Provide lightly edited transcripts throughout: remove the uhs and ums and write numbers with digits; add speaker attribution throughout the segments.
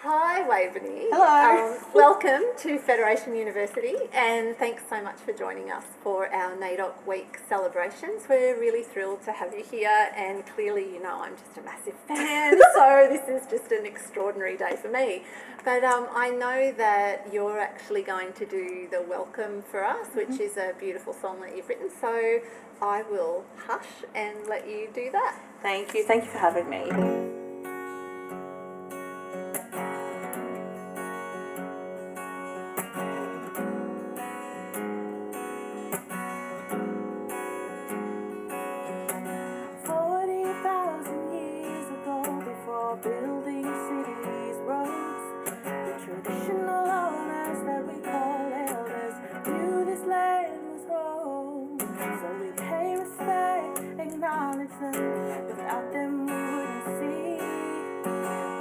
Speaker 1: Hi, Waveney.
Speaker 2: Hello.
Speaker 1: Welcome to Federation University, and thanks so much for joining us for our NAIDOC week celebrations. We're really thrilled to have you here, and clearly, I'm just a massive fan, so this is just an extraordinary day for me. But I know that you're actually going to do the welcome for us, which is a beautiful song that you've written, so I will hush and let you do that.
Speaker 2: Thank you for having me.
Speaker 3: Building cities, roads, the traditional owners that we call elders knew this land was home. So we pay respect, acknowledge them. Without them we wouldn't see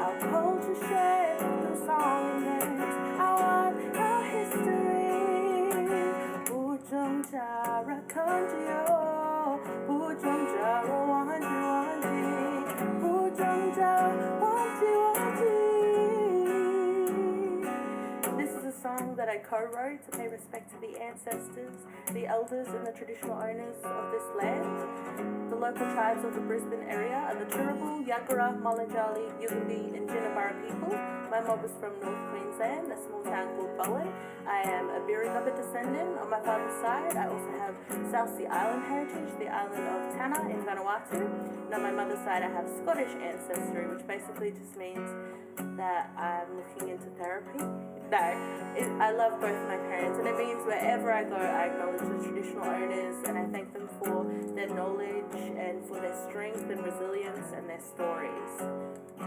Speaker 3: our culture shared through song and dance, our history. Ujung jara kanjio, ujung jara wanji, ujung jara. This is a song that I co-wrote to pay respect to the ancestors, the elders and the traditional owners of this land. The local tribes of the Brisbane area are the Turrbal, Yagara, Mullinjali, Yugambeh and Jinnabara people. My mob is from North Queensland, a small town called Bowen. I am a Birringubba descendant on my father's side. I also have South Sea Island heritage, the island of Tanna in Vanuatu. And on my mother's side I have Scottish ancestry, which basically just means that I'm looking into therapy. I love both of my parents, and it means wherever I go I acknowledge the traditional owners and I thank them for their knowledge and for their strength and resilience and their stories.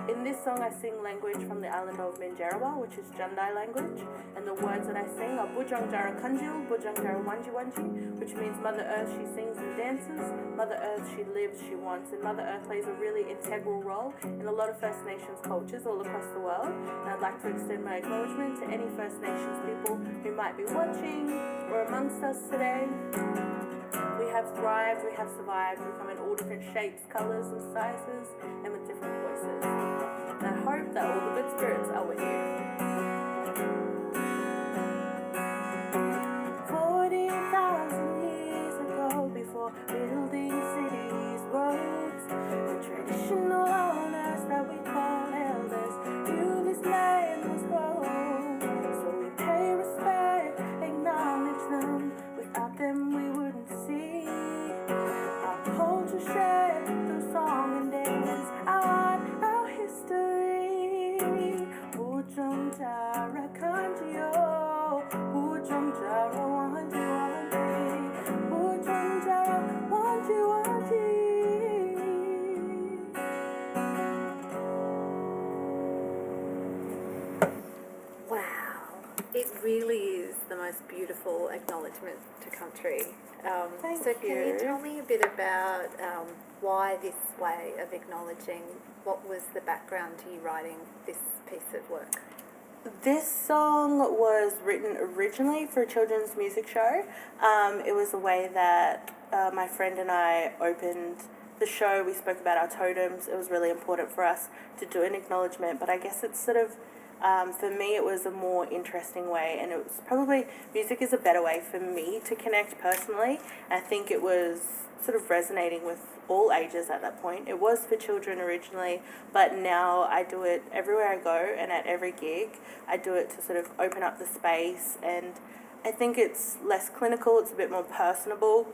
Speaker 3: In this song I sing language from the island of Minjarawa, which is Jundai language, and the words that I sing are Bujang Jara Kanjil, Bujang Jara Wanji Wanji, which means Mother Earth she sings and dances, Mother Earth she lives, she wants, and Mother Earth plays a really integral role in a lot of First Nations cultures all across the world. And I'd like to extend my acknowledgement to any First Nations people who might be watching or amongst us today. We have thrived, we have survived, we come in all different shapes, colours and sizes, and with different voices. And I hope that all the good spirits are with you. 40,000 years ago, before building cities, roads, the traditional owners that we call elders knew this land was home. So we pay respect, acknowledge them. Without them we wouldn't see our culture shared through song and dance, our history. Ujung jara kanjio, ujung jara wanji wanji, ujung jara wanji wanji.
Speaker 1: Wow, it really is the most beautiful acknowledgement to country. So can you tell me a bit about why this way of acknowledging? What was the background to you writing this piece of work?
Speaker 2: This song was written originally for a children's music show. It was a way that my friend and I opened the show. We spoke about our totems. It was really important for us to do an acknowledgement, but I guess it's sort of for me it was a more interesting way, and it was probably, music is a better way for me to connect personally. I think it was sort of resonating with all ages at that point. It was for children originally, but now I do it everywhere I go and at every gig. I do it to sort of open up the space, and I think it's less clinical, it's a bit more personable.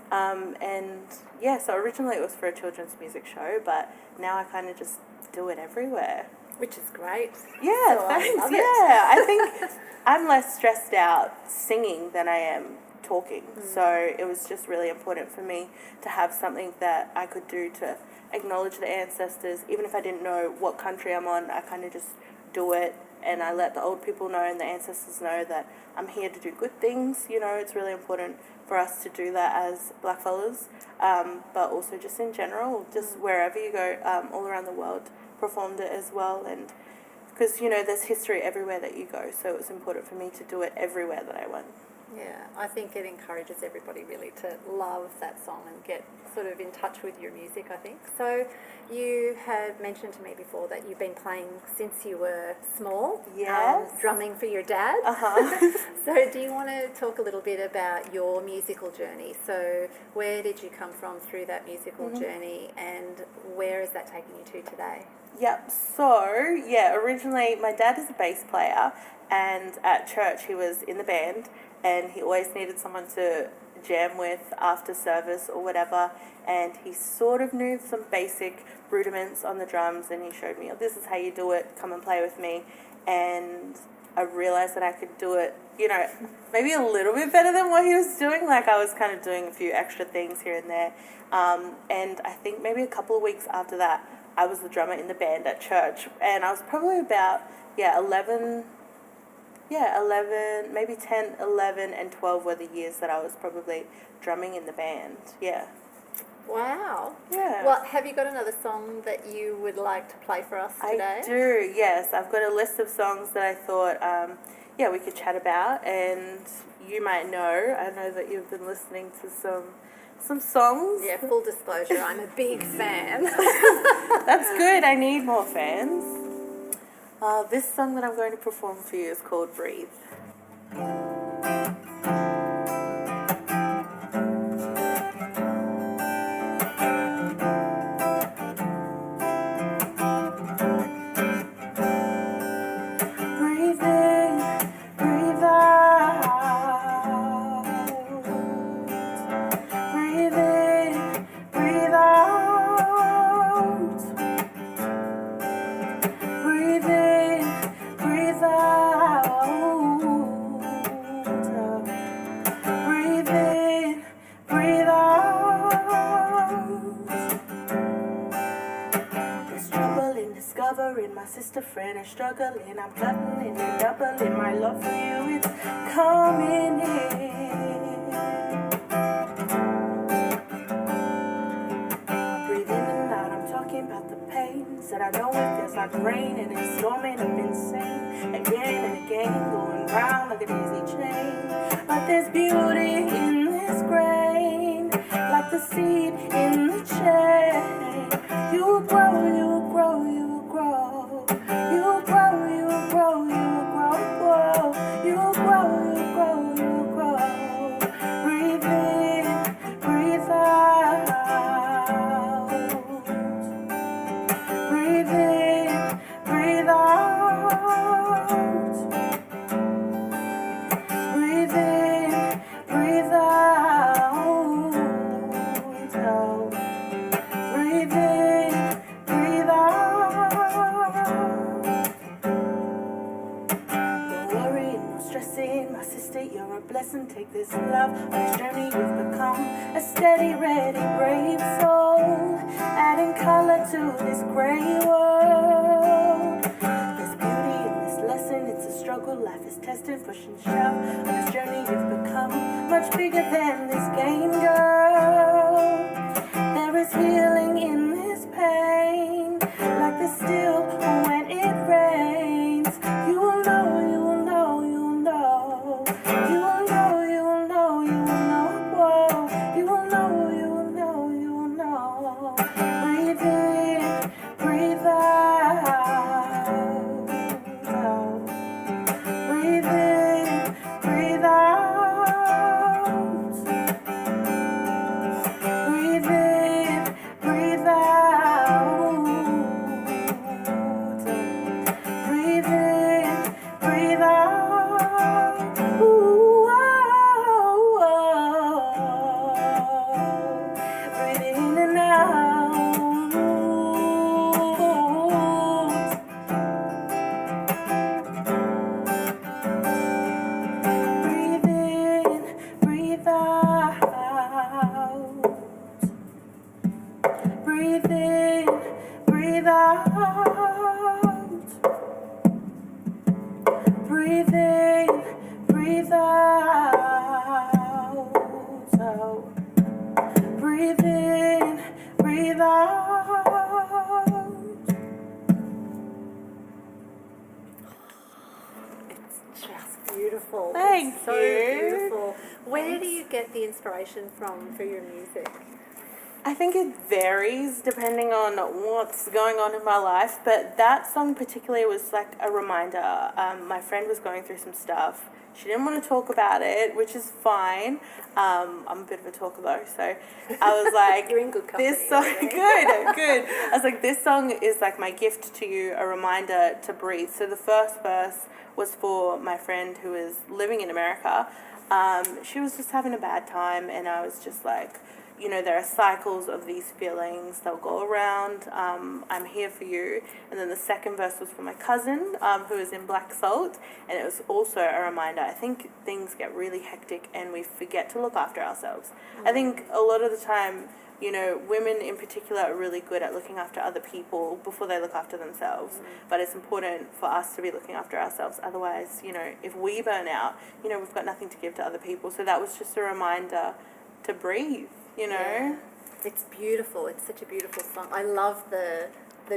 Speaker 2: So originally it was for a children's music show, but now I kind of just do it everywhere.
Speaker 1: Which is great.
Speaker 2: Yeah,
Speaker 1: so
Speaker 2: thanks.
Speaker 1: I love
Speaker 2: Yeah, I think I'm less stressed out singing than I am talking. So it was just really important for me to have something that I could do to acknowledge the ancestors. Even if I didn't know what country I'm on, I kind of just do it, and I let the old people know and the ancestors know that I'm here to do good things. It's really important for us to do that as blackfellas, but also just in general, just wherever you go, all around the world, performed it as well. And because there's history everywhere that you go, so it was important for me to do it everywhere that I went.
Speaker 1: Yeah, I think it encourages everybody really to love that song and get sort of in touch with your music, I think. So you have mentioned to me before that you've been playing since you were small.
Speaker 2: Yes.
Speaker 1: Drumming for your dad.
Speaker 2: Uh-huh.
Speaker 1: So do you want to talk a little bit about your musical journey? So where did you come from through that musical journey, and where is that taking you to today?
Speaker 2: Yep. So, yeah, originally my dad is a bass player, and at church he was in the band, and he always needed someone to jam with after service or whatever, and he sort of knew some basic rudiments on the drums, and he showed me, oh, this is how you do it, come and play with me. And I realized that I could do it, you know, maybe a little bit better than what he was doing. Like, I was kind of doing a few extra things here and there. And I think maybe a couple of weeks after that, I was the drummer in the band at church. And I was probably about, 11, maybe 10, 11, and 12 were the years that I was probably drumming in the band. Yeah.
Speaker 1: Wow.
Speaker 2: Yeah.
Speaker 1: Well, have you got another song that you would like to play for us today?
Speaker 2: I do, yes. I've got a list of songs that I thought, we could chat about, and you might know. I know that you've been listening to some songs.
Speaker 1: Yeah, full disclosure, I'm a big fan.
Speaker 2: That's good. I need more fans. This song that I'm going to perform for you is called Breathe. Sister friend is struggling, I'm cutting and doubling my love for you, it's coming in. Breathe in and out, I'm talking about the pain. Said I know it feels like rain and it's storming up insane. Again and again, going round like a daisy chain. But there's beauty in this grain, like the seed in the chain. You will grow, you will grow, you will grow. You will grow, you will grow, you will grow, grow. You will grow, you will grow, you will grow. Breathe in, breathe out. Breathe in, breathe out. Breathe in, breathe out. Breathe in, breathe out. No worrying, no stressing, my sister, you're a blessing. Take this love on this journey, you've become a steady, ready, brave soul, adding color to this gray world. There's beauty in this lesson, it's a struggle, life is tested, push and shove. On this journey, you've become much bigger than this game, girl. There is healing in this pain, like the still when it rains. You will know, you will know, you will know. You will know, you will know, you will know. Whoa. You will know, you will know, you will know. Breathe in, breathe out. Breathe in, breathe out.
Speaker 1: beautiful.
Speaker 2: Thank
Speaker 1: It's so
Speaker 2: you.
Speaker 1: beautiful. Where do
Speaker 2: Thanks.
Speaker 1: you get the inspiration from for your music?
Speaker 2: I think it varies depending on what's going on in my life, but that song particularly was like a reminder. My friend was going through some stuff. She didn't want to talk about it, which is fine. I'm a bit of a talker though, so I was like,
Speaker 1: You're in good company.
Speaker 2: this song,
Speaker 1: already.
Speaker 2: good. I was like, this song is like my gift to you, a reminder to breathe. So the first verse was for my friend who is living in America. She was just having a bad time, and I was just like, you know, there are cycles of these feelings. They'll go around. I'm here for you. And then the second verse was for my cousin, who is in Black Salt. And it was also a reminder. I think things get really hectic and we forget to look after ourselves. I think a lot of the time, you know, women in particular are really good at looking after other people before they look after themselves. But it's important for us to be looking after ourselves. Otherwise, you know, if we burn out, you know, we've got nothing to give to other people. So that was just a reminder to breathe. You know,
Speaker 1: Yeah. It's beautiful. It's such a beautiful song. I love the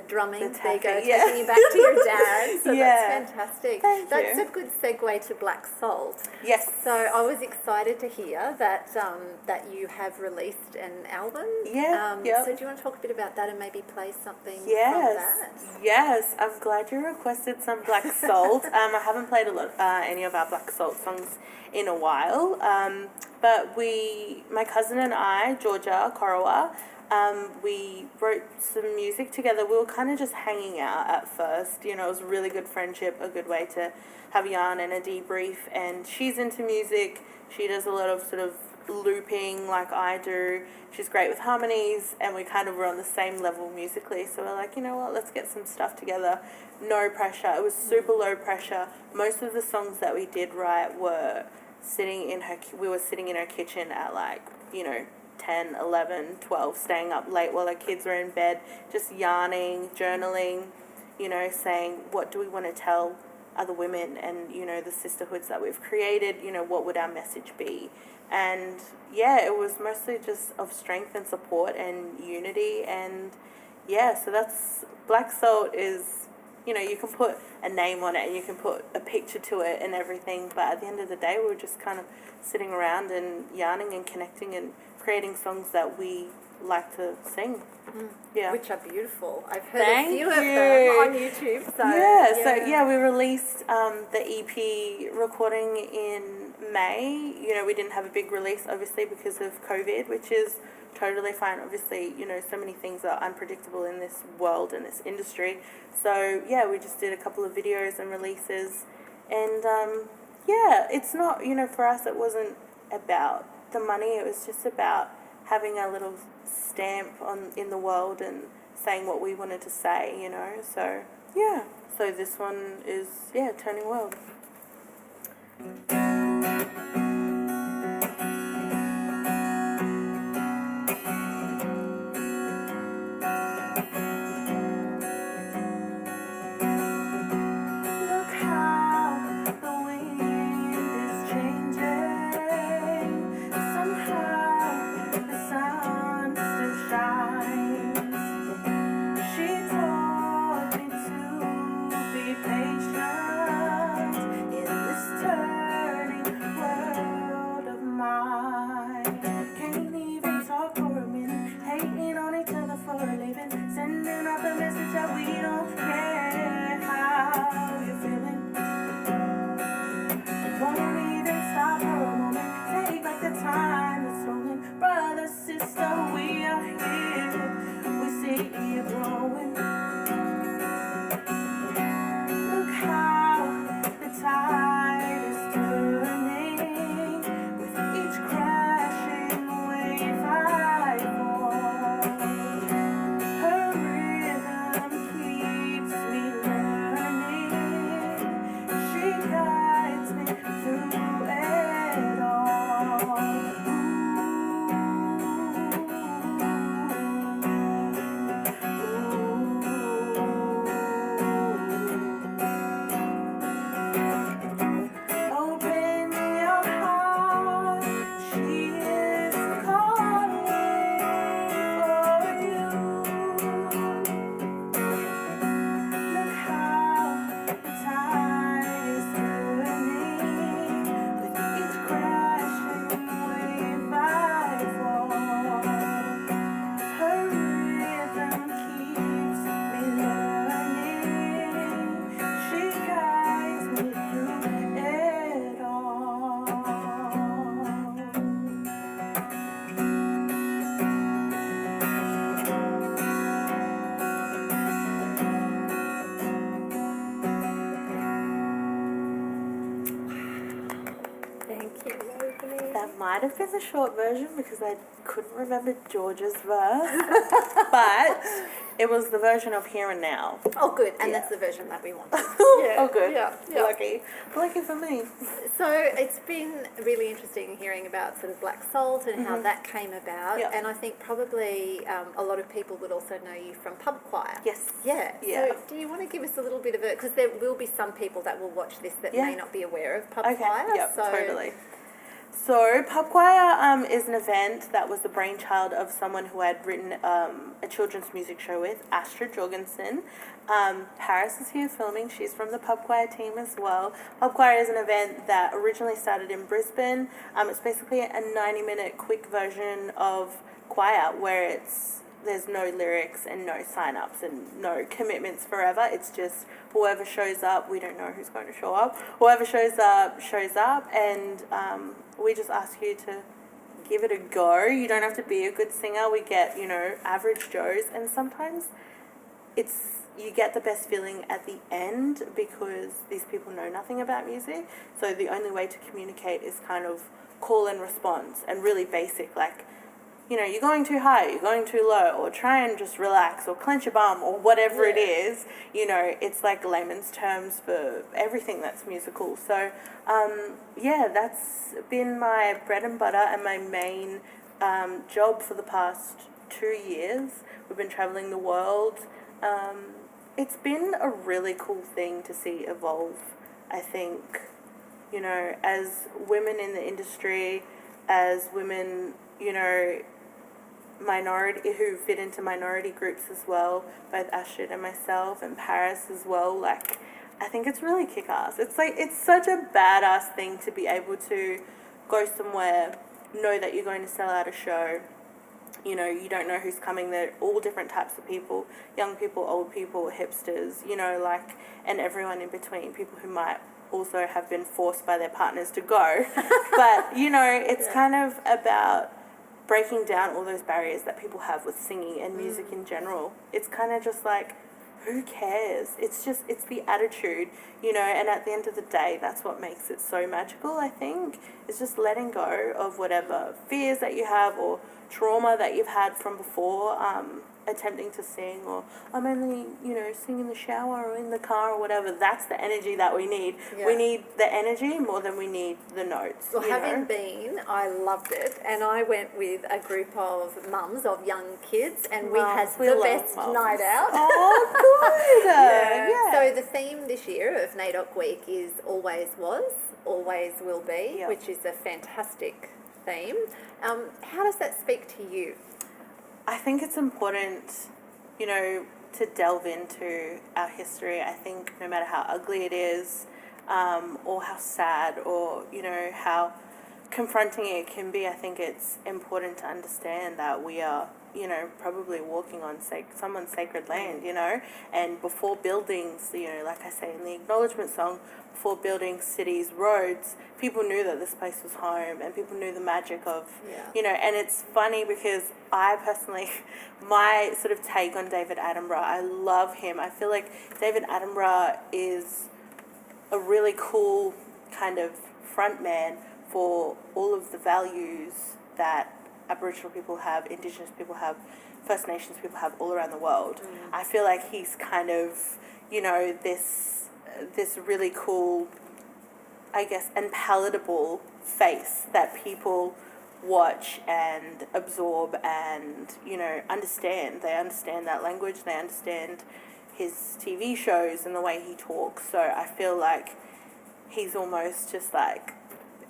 Speaker 1: drumming.
Speaker 2: The
Speaker 1: There you go,
Speaker 2: tapping, yeah.
Speaker 1: taking you back to your dad. So
Speaker 2: Yeah.
Speaker 1: that's fantastic.
Speaker 2: Thank
Speaker 1: That's
Speaker 2: you.
Speaker 1: a good segue to Black Salt.
Speaker 2: Yes.
Speaker 1: So I was excited to hear that that you have released an album.
Speaker 2: Yeah, yep.
Speaker 1: So do you want to talk a bit about that and maybe play something
Speaker 2: Yes.
Speaker 1: from that?
Speaker 2: Yes. I'm glad you requested some Black Salt. I haven't played any of our Black Salt songs in a while. But my cousin and I, Georgia Korowa, we wrote some music together. We were kind of just hanging out at first. You know, it was a really good friendship, a good way to have a yarn and a debrief. And she's into music. She does a lot of sort of looping like I do. She's great with harmonies, and we kind of were on the same level musically. So we're like, you know what, let's get some stuff together. No pressure. It was super low pressure. Most of the songs that we did write were we were sitting in her kitchen at like, you know, 10, 11, 12, staying up late while our kids were in bed, just yarning, journaling, you know, saying, what do we want to tell other women and, you know, the sisterhoods that we've created, you know, what would our message be? And yeah, it was mostly just of strength and support and unity. And yeah, so that's Black Salt is, you know, you can put a name on it and you can put a picture to it and everything, but at the end of the day, we were just kind of sitting around and yarning and connecting and creating songs that we like to sing. Yeah.
Speaker 1: Which are beautiful. I've heard
Speaker 2: Thank
Speaker 1: a few of them
Speaker 2: you.
Speaker 1: on YouTube. So
Speaker 2: So we released the EP recording in May. You know, we didn't have a big release, obviously, because of COVID, which is totally fine. Obviously, you know, so many things are unpredictable in this world and this industry. So, yeah, we just did a couple of videos and releases. And, it's not, you know, for us, it wasn't about the money. It was just about having a little stamp in the world and saying what we wanted to say, you know. So, yeah. So this one is, Turning World.
Speaker 3: Patient in this turning world.
Speaker 2: might have been the short version because I couldn't remember George's verse, but it was the version of Here and Now.
Speaker 1: Oh, good. And
Speaker 2: Yeah.
Speaker 1: that's the version that we wanted.
Speaker 2: Oh, good.
Speaker 1: Yeah. Yeah.
Speaker 2: Lucky for me.
Speaker 1: So it's been really interesting hearing about sort of Black Salt and how that came about.
Speaker 2: Yep.
Speaker 1: And I think probably a lot of people would also know you from pub choir.
Speaker 2: Yes.
Speaker 1: Yeah.
Speaker 2: Yeah.
Speaker 1: So do you want to give us a little bit of a, because there will be some people that will watch this that
Speaker 2: Yeah.
Speaker 1: may not be aware of pub
Speaker 2: Okay.
Speaker 1: choir.
Speaker 2: Yep.
Speaker 1: So
Speaker 2: Totally. So, Pub Choir is an event that was the brainchild of someone who had written a children's music show with, Astrid Jorgensen. Paris is here filming. She's from the Pub Choir team as well. Pub Choir is an event that originally started in Brisbane. It's basically a 90-minute quick version of choir where there's no lyrics and no sign-ups and no commitments forever. It's just whoever shows up, we don't know who's going to show up. Whoever shows up, and we just ask you to give it a go. You don't have to be a good singer. We get, average Joes, and sometimes you get the best feeling at the end because these people know nothing about music. So the only way to communicate is kind of call and response and really basic, like, you're going too high, you're going too low, or try and just relax, or clench your bum, or whatever it is. It's like layman's terms for everything that's musical. So, that's been my bread and butter and my main job for the past 2 years. We've been traveling the world. It's been a really cool thing to see evolve, I think, as women in the industry, as women, minority who fit into minority groups as well, both Astrid and myself and Paris as well. Like, I think it's really kick-ass. It's such a badass thing to be able to go somewhere, know that you're going to sell out a show. You don't know who's coming. They're all different types of people, young people, old people, hipsters, and everyone in between, people who might also have been forced by their partners to go. But, it's kind of about breaking down all those barriers that people have with singing and music in general. It's kind of just like, who cares? It's the attitude, and at the end of the day, that's what makes it so magical, I think. It's just letting go of whatever fears that you have or trauma that you've had from before, attempting to sing, or I'm only, sing in the shower or in the car or whatever. That's the energy that we need.
Speaker 1: Yeah.
Speaker 2: We need the energy more than we need the notes.
Speaker 1: Well, having been, I loved it, and I went with a group of mums of young kids, and we had the best night out.
Speaker 2: Oh, good.
Speaker 1: Yeah. So the theme this year of NAIDOC Week is Always Was, Always Will Be,
Speaker 2: Yep.
Speaker 1: which is a fantastic theme. How does that speak to you?
Speaker 2: I think it's important, to delve into our history. I think no matter how ugly it is, or how sad, or, how confronting it can be, I think it's important to understand that we are, probably walking on someone's sacred land, and before buildings, like I say in the Acknowledgement song, before building cities, roads, people knew that this place was home, and people knew the magic of, and it's funny because I personally, my sort of take on David Attenborough, I love him. I feel like David Attenborough is a really cool kind of front man for all of the values that Aboriginal people have, Indigenous people have, First Nations people have all around the world. I feel like he's kind of, this really cool, I guess, and palatable face that people watch and absorb and, understand. They understand that language, they understand his TV shows and the way he talks. So I feel like he's almost just like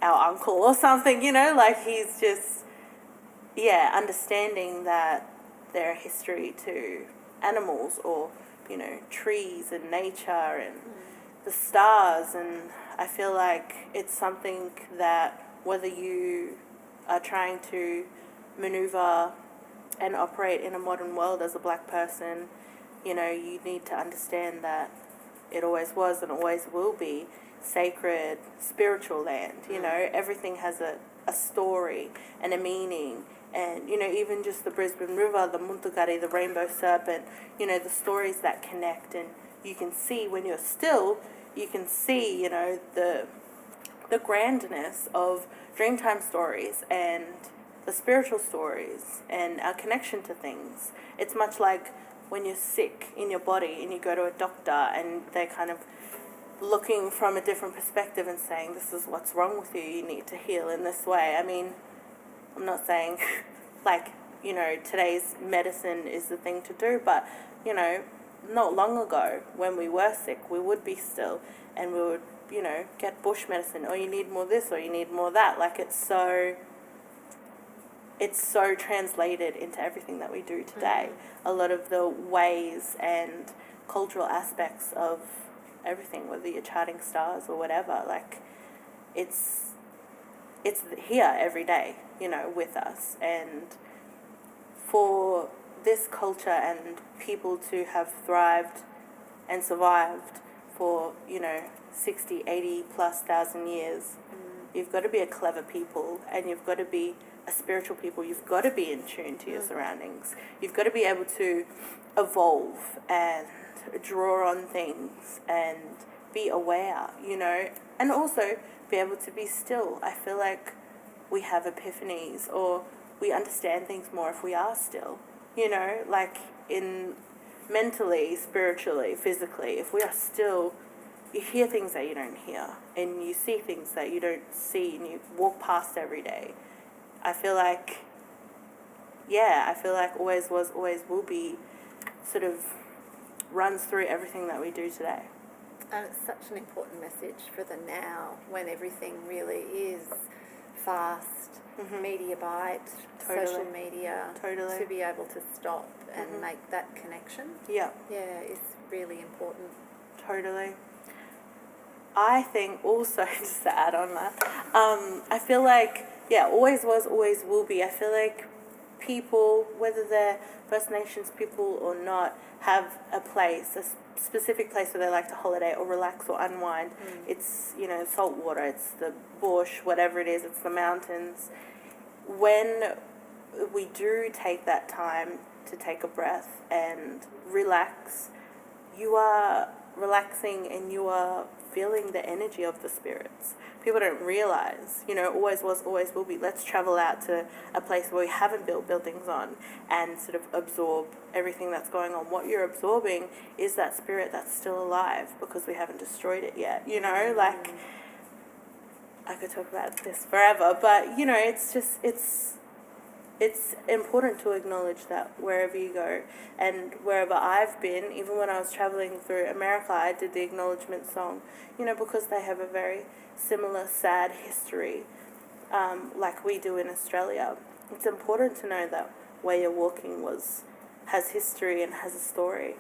Speaker 2: our uncle or something, like he's just, understanding that there are history to animals or, trees and nature and the stars. And I feel like it's something that whether you are trying to maneuver and operate in a modern world as a black person, you need to understand that it always was and always will be sacred, spiritual land. Everything has a story and a meaning. And, even just the Brisbane River, the Muntugari, the Rainbow Serpent, the stories that connect. And you can see when you're still, you can see, the the grandness of Dreamtime stories and the spiritual stories and our connection to things. It's much like when you're sick in your body and you go to a doctor and they're kind of looking from a different perspective and saying, this is what's wrong with you, you need to heal in this way. I mean, I'm not saying like, you know, today's medicine is the thing to do, but, you know, not long ago when we were sick, we would be still and we would, you know, get bush medicine, or you need more this or you need more that. Like, it's so translated into everything that we do today. A lot of the ways and cultural aspects of everything, whether you're charting stars or whatever, like, it's here every day, you know, with us. And for this culture and people to have thrived and survived for, you know, 60, 80 plus thousand years, you've got to be a clever people, and you've got to be a spiritual people. You've got to be in tune to your surroundings. You've got to be able to evolve and draw on things and be aware, you know, and also be able to be still. I feel like we have epiphanies, or we understand things more if we are still, you know, like in mentally, spiritually, physically. If we are still, you hear things that you don't hear, and you see things that you don't see, and you walk past every day. I feel like always was, always will be sort of runs through everything that we do today.
Speaker 1: And it's such an important message for the now, when everything really is fast, media bite, social media, to be able to stop and make that connection. Yeah, is really important.
Speaker 2: Totally. I think also, just to add on that, I feel like, always was, always will be. I feel like people, whether they're First Nations people or not, have a place, a specific place where they like to holiday or relax or unwind. It's, you know, salt water, it's the bush, whatever it is, it's the mountains. When we do take that time to take a breath and relax, you are relaxing and you are feeling the energy of the spirits. People don't realize, you know, always was, always will be. Let's travel out to a place where we haven't built buildings on and sort of absorb everything that's going on. What you're absorbing is that spirit that's still alive, because we haven't destroyed it yet, you know, like, I could talk about this forever, but, you know, it's just, it's important to acknowledge that wherever you go. And wherever I've been, even when I was traveling through America, I did the Acknowledgement song, you know, because they have a very similar sad history, like we do in Australia. It's important to know that where you're walking has history and has a story.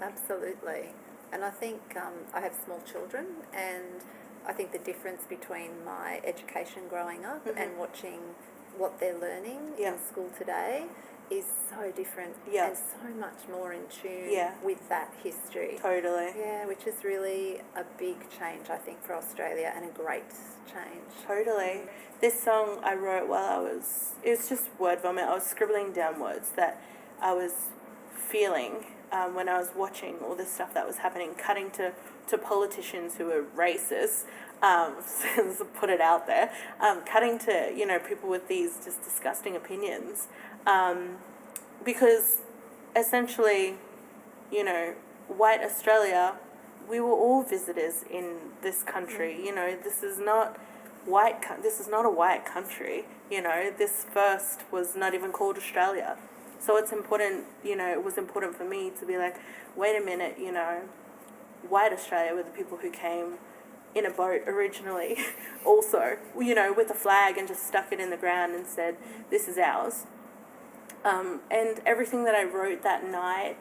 Speaker 1: Absolutely. And I think I have small children, and I think the difference between my education growing up and watching what they're learning in school today is so different and so much more in tune with that history.
Speaker 2: Totally.
Speaker 1: Yeah, which is really a big change, I think, for Australia, and a great change.
Speaker 2: Totally. This song I wrote while it was just word vomit. I was scribbling down words that I was feeling when I was watching all this stuff that was happening, cutting to politicians who were racist, to put it out there, cutting to, you know, people with these just disgusting opinions, because essentially, you know, white Australia, we were all visitors in this country. You know, this is not a white country. You know, this first was not even called Australia. So it's important, you know, it was important for me to be like, wait a minute, you know, white Australia were the people who came in a boat originally, also, you know, with a flag, and just stuck it in the ground and said, this is ours. And everything that I wrote that night,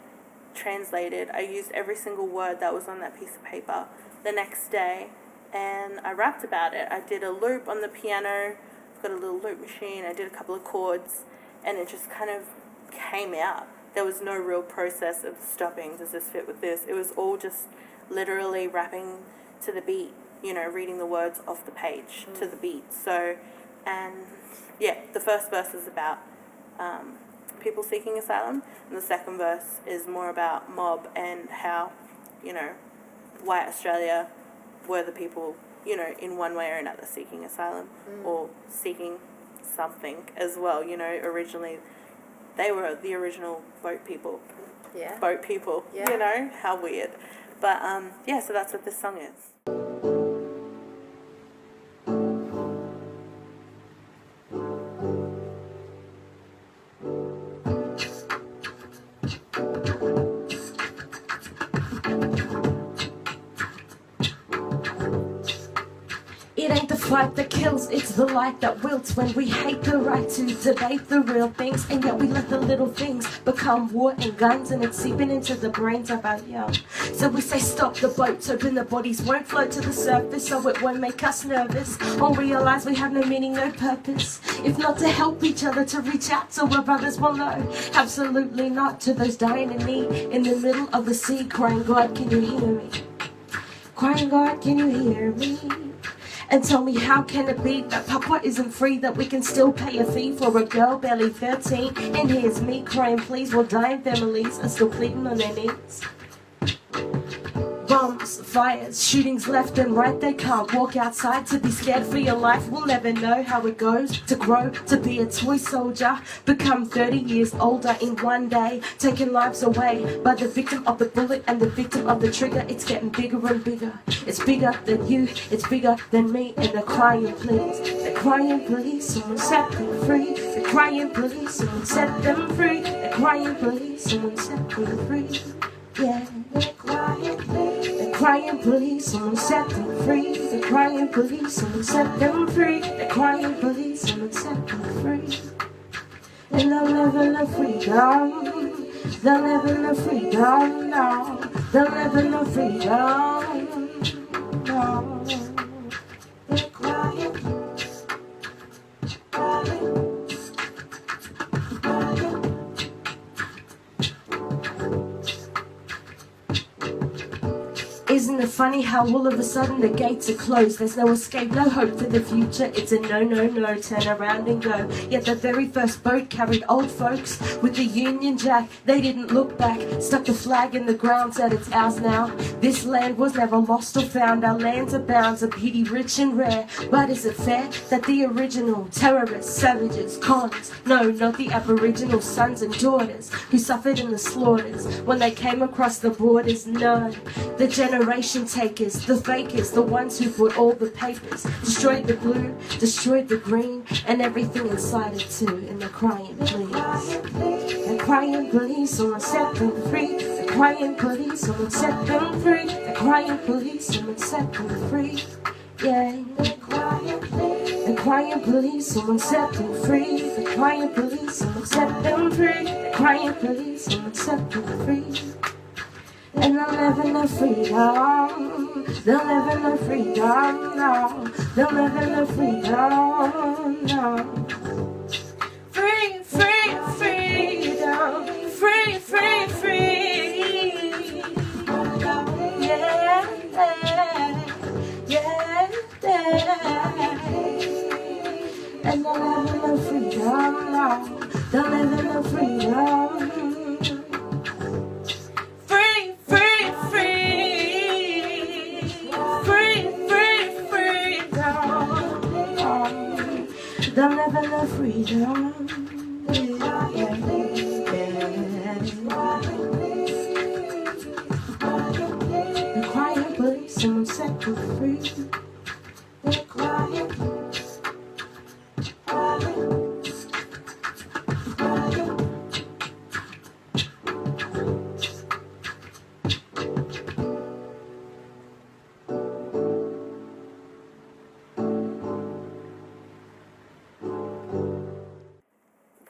Speaker 2: translated, I used every single word that was on that piece of paper the next day, and I rapped about it. I did a loop on the piano, got a little loop machine, I did a couple of chords, and it just kind of came out. There was no real process of stopping, does this fit with this? It was all just literally rapping to the beat, you know, reading the words off the page to the beat. So, and the first verse is about people seeking asylum, and the second verse is more about mob and how, you know, white Australia were the people you know, in one way or another seeking asylum or seeking something as well. You know, originally they were the original boat people.
Speaker 1: Yeah.
Speaker 2: Boat people.
Speaker 1: Yeah.
Speaker 2: You know, how weird. But yeah, so that's what this song is.
Speaker 4: It ain't the fight that kills, it's the light that wilts when we hate the right to debate the real things, and yet we let the little things become war and guns, and it's seeping into the brains of our young. So we say stop the boats, hoping the bodies won't float to the surface, so it won't make us nervous, or realize we have no meaning, no purpose, if not to help each other, to reach out so our brothers will know. Absolutely not. To those dying in need in the middle of the sea, crying, God, can you hear me? Crying, God, can you hear me? And tell me, how can it be that Papa isn't free, that we can still pay a fee for a girl barely 13? And here's me crying please, while dying families are still pleading on their knees. Bombs, fires, shootings left and right, they can't walk outside to be scared for your life. We'll never know how it goes to grow to be a toy soldier, become 30 years older in one day, taking lives away by the victim of the bullet and the victim of the trigger. It's getting bigger and bigger. It's bigger than you, it's bigger than me, and they're crying please. They're crying please, someone set them free. They're crying please, someone set them free. They're crying please, someone set them free. Yeah, they're crying please. They're crying please, someone set them free. They're crying please, someone set them free. They're crying please, someone set them free. And they'll never know freedom. They'll never know freedom, no. They'll never know freedom, no. They're crying, crying. Isn't it funny how all of a sudden the gates are closed? There's no escape, no hope for the future. It's a no, no, no, turn around and go. Yet the very first boat carried old folks with the Union Jack. They didn't look back, stuck the flag in the ground, said it's ours now. This land was never lost or found. Our lands are bound to pity rich and rare. But is it fair that the original terrorists, savages, cons, no, not the Aboriginal sons and daughters who suffered in the slaughters when they came across the borders? None. The generation takers, the fakers, the ones who bought all the papers, destroyed the blue, destroyed the green, and everything inside it too. And they're crying please. They're crying please, someone set them free. They're crying please, someone set them free. They're crying please, someone set them free. Yeah, they're crying please. They're crying please, someone set them free. They're crying please, someone set them free. They're crying please, someone set them free. And they'll never know freedom. They'll never know freedom, no. They'll never know freedom, no. Free, free, freedom. Free, free, free. Yeah, yeah, yeah. And they'll never know freedom, no. They'll never know freedom. They'll never know freedom. Yeah, yeah, yeah. They're crying please, someone set them free. They're crying, crying.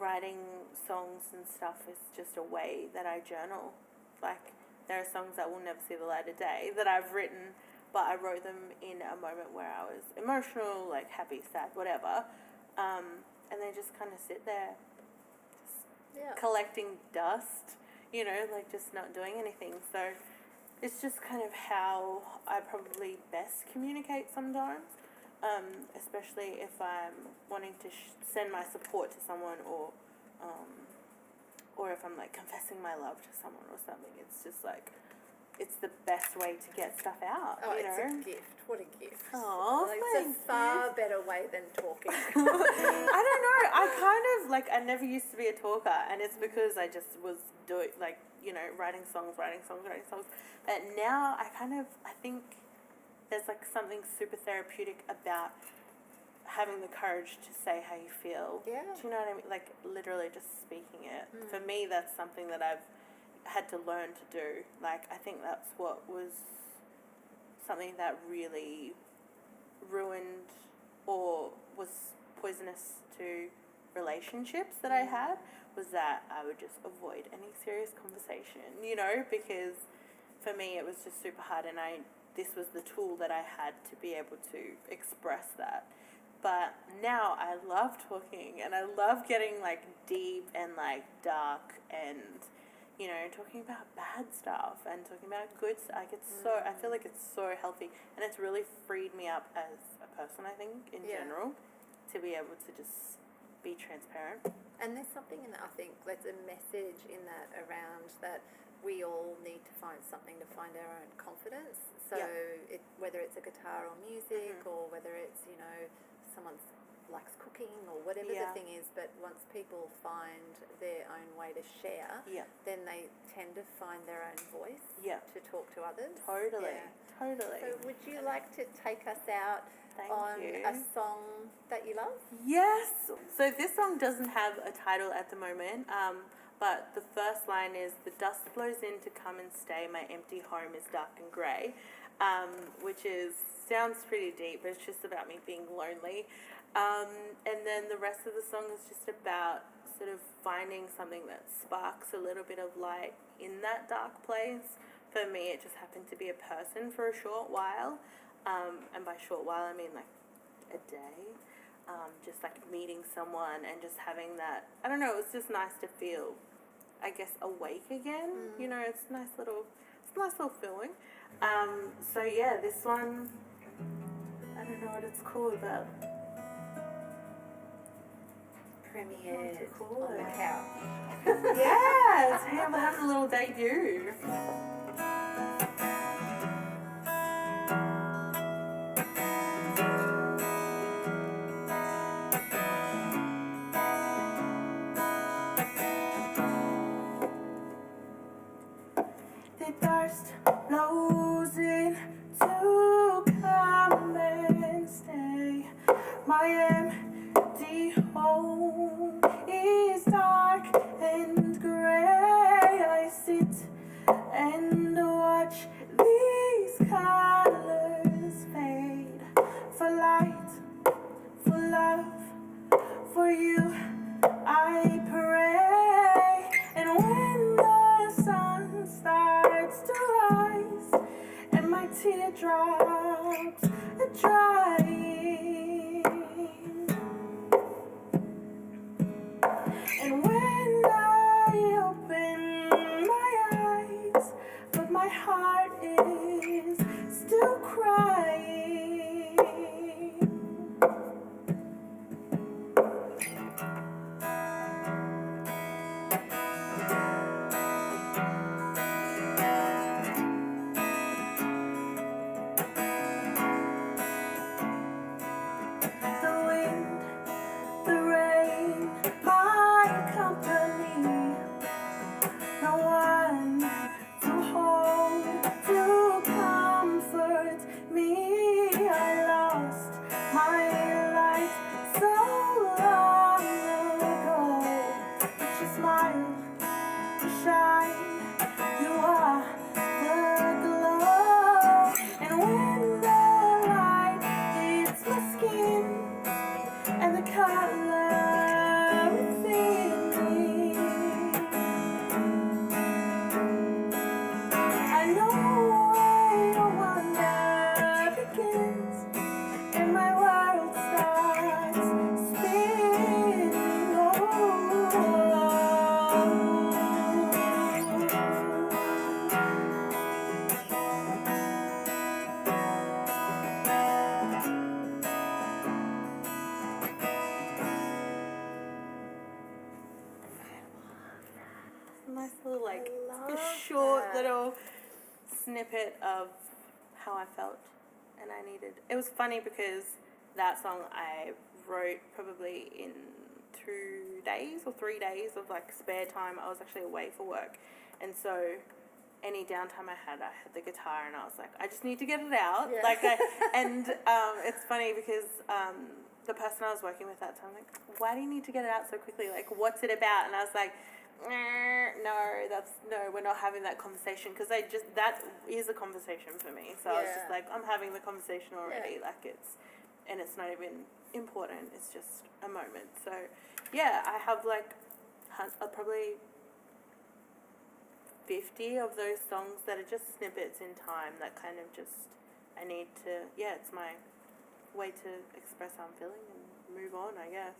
Speaker 2: Writing songs and stuff is just a way that I journal. Like, there are songs that will never see the light of day that I've written, but I wrote them in a moment where I was emotional, like happy, sad, whatever, and they just kind of sit there, just collecting dust, you know, like just not doing anything. So it's just kind of how I probably best communicate sometimes. Especially if I'm wanting to send my support to someone, or if I'm like confessing my love to someone or something. It's just like it's the best way to get stuff out.
Speaker 1: Oh,
Speaker 2: you
Speaker 1: it's
Speaker 2: know?
Speaker 1: a gift. What a gift.
Speaker 2: Oh,
Speaker 1: Like,
Speaker 2: thank
Speaker 1: it's a far better way than talking.
Speaker 2: I don't know. I kind of like, I never used to be a talker, and it's because I just was doing like, you know, writing songs. But now I think there's like something super therapeutic about having the courage to say how you feel.
Speaker 1: Yeah.
Speaker 2: Do you know what I mean? Like literally just speaking it. For me, that's something that I've had to learn to do. Like I think that's what was something that really ruined or was poisonous to relationships that I had, was that I would just avoid any serious conversation, you know, because for me it was just super hard, and this was the tool that I had to be able to express that. But now I love talking, and I love getting like deep and like dark, and you know, talking about bad stuff and talking about good stuff. Like it's so, I feel like it's so healthy, and it's really freed me up as a person, I think, in general, to be able to just be transparent.
Speaker 1: And there's something in that, I think, there's a message in that around that we all need to find something to find our own confidence. So whether it's a guitar or music, or whether it's, you know, someone likes cooking or whatever the thing is, but once people find their own way to share, then they tend to find their own voice to talk to others.
Speaker 2: Totally.
Speaker 1: So would you like to take us out on a song that you love?
Speaker 2: Yes. So this song doesn't have a title at the moment, but the first line is, "The dust flows in to come and stay, my empty home is dark and grey," which sounds pretty deep, but it's just about me being lonely. And then the rest of the song is just about sort of finding something that sparks a little bit of light in that dark place. For me, it just happened to be a person for a short while. And by short while, I mean like a day. Just like meeting someone and just having that, I don't know, it was just nice to feel, I guess, awake again. You know, it's a nice little feeling. So yeah, this one, I don't know what it's called, but
Speaker 1: Premiered on the couch.
Speaker 2: yes, hey, we're having a little debut. The dust blows in to come and stay. My empty home is dark and grey. I sit and watch these colors fade. For light, for love, for you I pray. And when the sun starts to rise and my teardrops are drying, and when I open my eyes but my heart is still crying, snippet of how I felt, and it was funny because that song I wrote probably in 2 days or 3 days of like spare time. I was actually away for work, and so any downtime I had the guitar, and I was like, I just need to get it out.
Speaker 1: Yeah.
Speaker 2: It's funny because the person I was working with that time, like, why do you need to get it out so quickly? Like, what's it about? And I was like, no, we're not having that conversation, because that is a conversation for me. So I was just like, I'm having the conversation already. Like it's not even important. It's just a moment. So yeah, I have like probably 50 of those songs that are just snippets in time that kind of just, I need to, it's my way to express how I'm feeling and move on, I guess.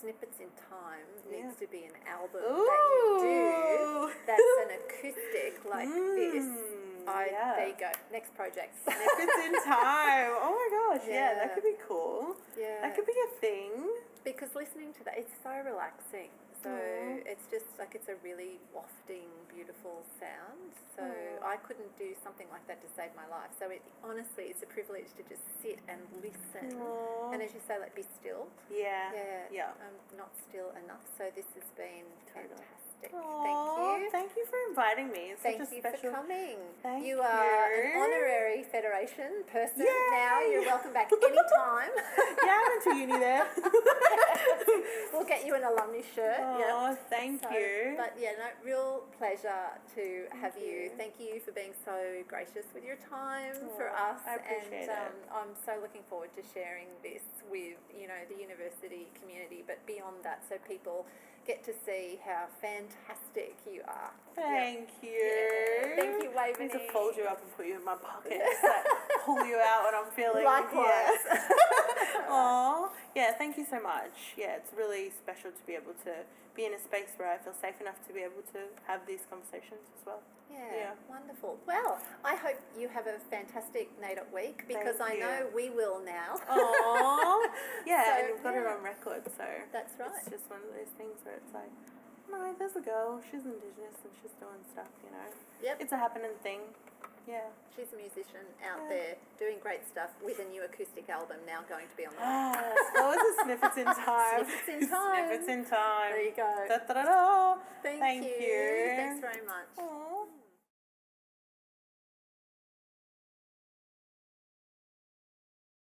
Speaker 1: Snippets in Time needs to be an album
Speaker 2: Ooh.
Speaker 1: that you do. That's an acoustic like this. There you go. Next project.
Speaker 2: Snippets in Time. Oh my gosh,
Speaker 1: Yeah.
Speaker 2: that could be cool.
Speaker 1: Yeah.
Speaker 2: That could be a thing.
Speaker 1: Because listening to that, it's so relaxing. So it's just like, it's a really wafting, beautiful sound. So I couldn't do something like that to save my life. So honestly, it's a privilege to just sit and listen. And as you say, like, be still.
Speaker 2: Yeah.
Speaker 1: I'm not still enough. So this has been fantastic.
Speaker 2: Aww, thank you for inviting me. It's
Speaker 1: Thank
Speaker 2: such a
Speaker 1: you
Speaker 2: special...
Speaker 1: for coming.
Speaker 2: Thank
Speaker 1: you are an honorary Federation person now. You're welcome back anytime.
Speaker 2: Yeah, I went to uni there.
Speaker 1: We'll get you an alumni shirt.
Speaker 2: Oh, thank you.
Speaker 1: But real pleasure to have you. Thank you for being so gracious with your time for us.
Speaker 2: I appreciate it.
Speaker 1: I'm so looking forward to sharing this with, the university community, but beyond that, so people get to see how fantastic you are.
Speaker 2: Thank you.
Speaker 1: Yeah. Thank you,
Speaker 2: I
Speaker 1: Waveney.
Speaker 2: need to fold you up and put you in my pocket. Just like pull you out when I'm feeling...
Speaker 1: Likewise.
Speaker 2: Aw. Yeah, thank you so much. Yeah, it's really special to be able to be in a space where I feel safe enough to be able to have these conversations as well.
Speaker 1: Yeah, wonderful. Well, I hope you have a fantastic NAIDOC week, because I know we will now.
Speaker 2: Aww. Yeah,
Speaker 1: So,
Speaker 2: and you've got it on record, so...
Speaker 1: That's right.
Speaker 2: It's just one of those things where it's like, no, there's a girl, she's Indigenous and she's doing stuff,
Speaker 1: Yep.
Speaker 2: It's a happening thing. Yeah.
Speaker 1: She's a musician out there doing great stuff with a new acoustic album now going to be on the
Speaker 2: What was it? Snippets in Time.
Speaker 1: Snippets in Time.
Speaker 2: Snippets in Time.
Speaker 1: There you go.
Speaker 2: Da, da, da, da.
Speaker 1: Thank you. Thanks very much.
Speaker 2: Aww.